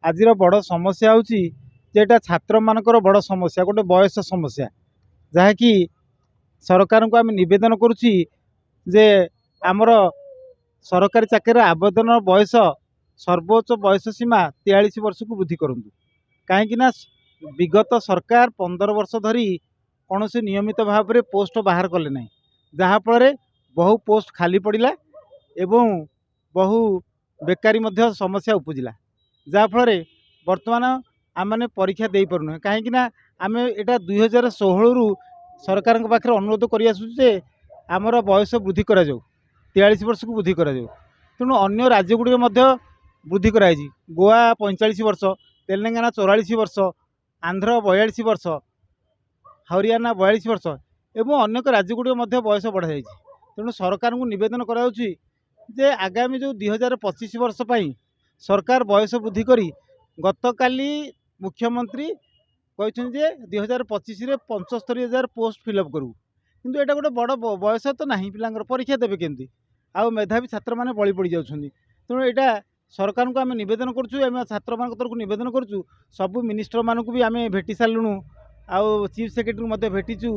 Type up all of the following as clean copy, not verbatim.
आज बड़ समस्या होटा छात्र मानकर बड़ समस्या गोटे बयस समस्या जहाँकि सरकार को आम नवेदन करुच्ची जे आमर सरकारी चाकरी आवेदन बयस सर्वोच्च बयस सीमा 43 वर्ष को वृद्धि करूँ कहीं विगत सरकार 15 वर्ष धरी कौन से नियमित भाव में पोस्ट बाहर कले ना जहाँफल बहु पोस्ट खाली पड़ा एवं बहु बेकारी समस्या उपजिला जहाँफल बर्तमान आम मैंने परीक्षा दे पारनु कहीं आम यहाँ 2016 रु सरकार पाखे अनुरोध कर आमर बयस वृद्धि करा 43 वर्ष को वृद्धि करा तेणु अन्य राज्यगुड़ी वृद्धि कराई गोवा 45 वर्ष तेलंगाना 44 वर्ष आंध्र 42 वर्ष हरियाणा 42 वर्ष एवं अनेक राज्यगुड़ी बयस बढ़ाई तेणु सरकार को नवेदन कर आगामी जो 2025 वर्ष पर सरकार बयस वृद्धि करी गतकाली मुख्यमंत्री कहते 2025 रे 75,000 पोस्ट फिलअप करूँ किंतु एटा गोटे बड़ बयस तो ना पिलांकर परीक्षा देवे केमती आउ मेधावी छात्र मैंने बड़ी पड़ जा तेणु यहाँ सरकार को आम नवेदन करूँ छात्र मान तरफ नवेदन करूँ सबू मिनिस्टर मानक भी आम भेटी सारूँ आउ चीफ सेक्रेटरी को भेटीचु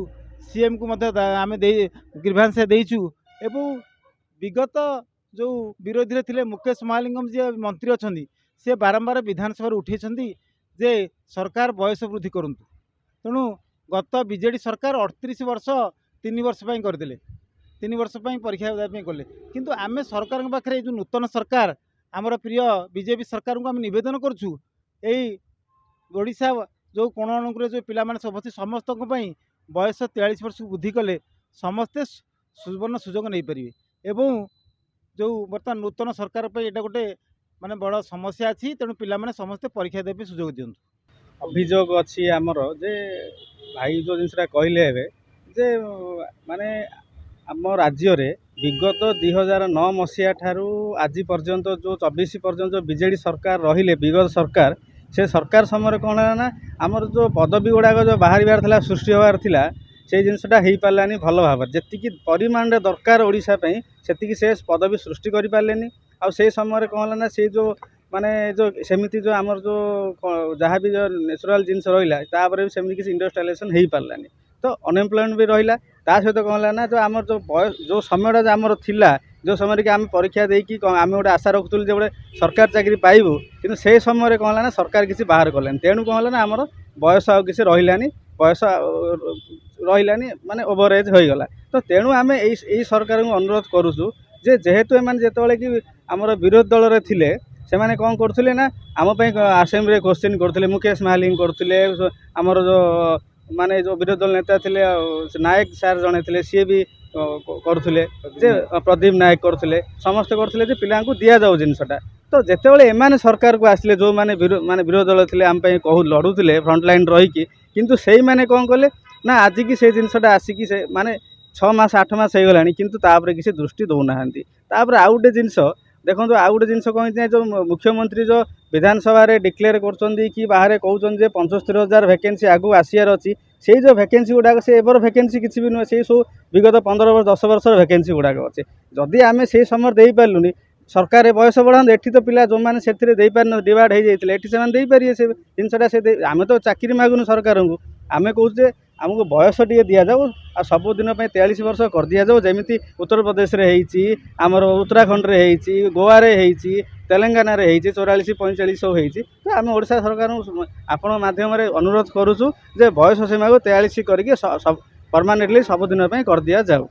सीएम को आम ग्रीभांस देचु एवं विगत जो विरोधी थे मुकेश महालिंगम जी मंत्री अच्छा सी बारंबार विधानसभा उठे जे सरकार बयस वृद्धि करूँ तेणु गत बीजेडी सरकार 38 वर्ष 3 वर्ष करदे 3 वर्ष परीक्षा कले किंतु आम सरकार पाखे जो नूतन सरकार आमर प्रिय बीजेपी सरकार को आम नवेदन करूँ ओडिशा जो कोण अनुकूल जो पिला सब अच्छे समस्त बयस 43 वर्ष वृद्धि कले समस्ते सुवर्ण सुजोग नहीं पारे एवं जो बर्तमान नूतन सरकार पर यहाँ गोटे माने बड़ समस्या अच्छी तेणु पिला समस्ते परीक्षा देवे सुजोग दिंतु अभियोग अच्छी आमर जे भाई जो जिनसा कहले जे माने आम राज्य रे विगत 2009 मसीहा ठारू आज पर्यंत जो 24 पर्यंत बीजेडी सरकार रहिले विगत सरकार से सरकार समय कौन है ना आमर जो पदवी गुड़ाक जो बाहर सृष्टि होबार थिला से जिनसटा हो पारानी भल भाव जी परिमाण दरकार ओडिशा से से पदवी सृष्टि कर पारे आ से समय कौन है ना से जो माने जो सेमिति जो आमर जो जहाँ भी जो नेचुरल जिनस रहा भी सेमती किसी इंडस्ट्रियलाइजेशन हो पारानी तो अनएम्प्लॉयमेंट भी रहा सहित कौन है ना जो आमर जो बयस जो समय आमर थिला जो समय कि आम परीक्षा देकी आम गोटे आशा रखुलु जो गोटे सरकार चाकरी पाइबू कि से समय कौन है ना सरकार किसी बाहर कले तेणु कौन है ना आमर बयस आ किसी रही बयस रही माने ओवर एज हो गला तो तेणु आम यही सरकार को अनुरोध करुचु जेहेतु एम जिते कि आमर विरोधी दल रे थिले से मैंने कौन करते ना आम आसेम्बली क्वेश्चन करते मुकेश महालिंग करते आमर जो माने जो विरोधी दल नेता थे नायक सार जड़े थे सी भी करुले प्रदीप नायक करते समस्ते करते पिला दि जाऊ जिनसटा तो जितेबाला एम सरकार को आसिले जो माने विरोधी दल थे आम कहू लड़ुले फ्रंट लाइन रहीकि किंतु से मैंने कौन कले ना आज की से जिनसटा आसिकी से माने 6 मास 8 मास हो गला किंतु तापर किसी दृष्टि दौना तापर आउ गोटे जिनस देखो आउ गोटे जिनस कहीं जो मुख्यमंत्री जो विधानसभा डिक्लेयर कर बाहर कहते 75,000 वैकेंसी आगू आसियार अच्छी से जो वैकेंसी गुड़ाक से एवर वैकेंसी किसी भी नुहे से सब विगत 15 वर्ष 10 वर्ष वैकेंसी गुड़ाक अच्छे जदि आम से समय दे पार्लुनि सरकार बयस बढ़ाते एठी तो पिला जो मैंने से डिवाइड हो जाते एठी से पारे से जिनसा से आम तो चाकरी मागुन सरकार को आम कहे आमको बयस टे दि जाऊ आ सबुदिन 43 वर्ष कर दि जाऊ जमी उत्तर प्रदेश रे आमर उत्तराखंड रे गोवा रे तेलंगाना रे 44-45 सब होती तो आम ओडिशा सरकार आपण माध्यम अनुरोध करुचु जे बयस सीमा को 43 करके परमानेंटली सबुदिन कर दि जाऊ।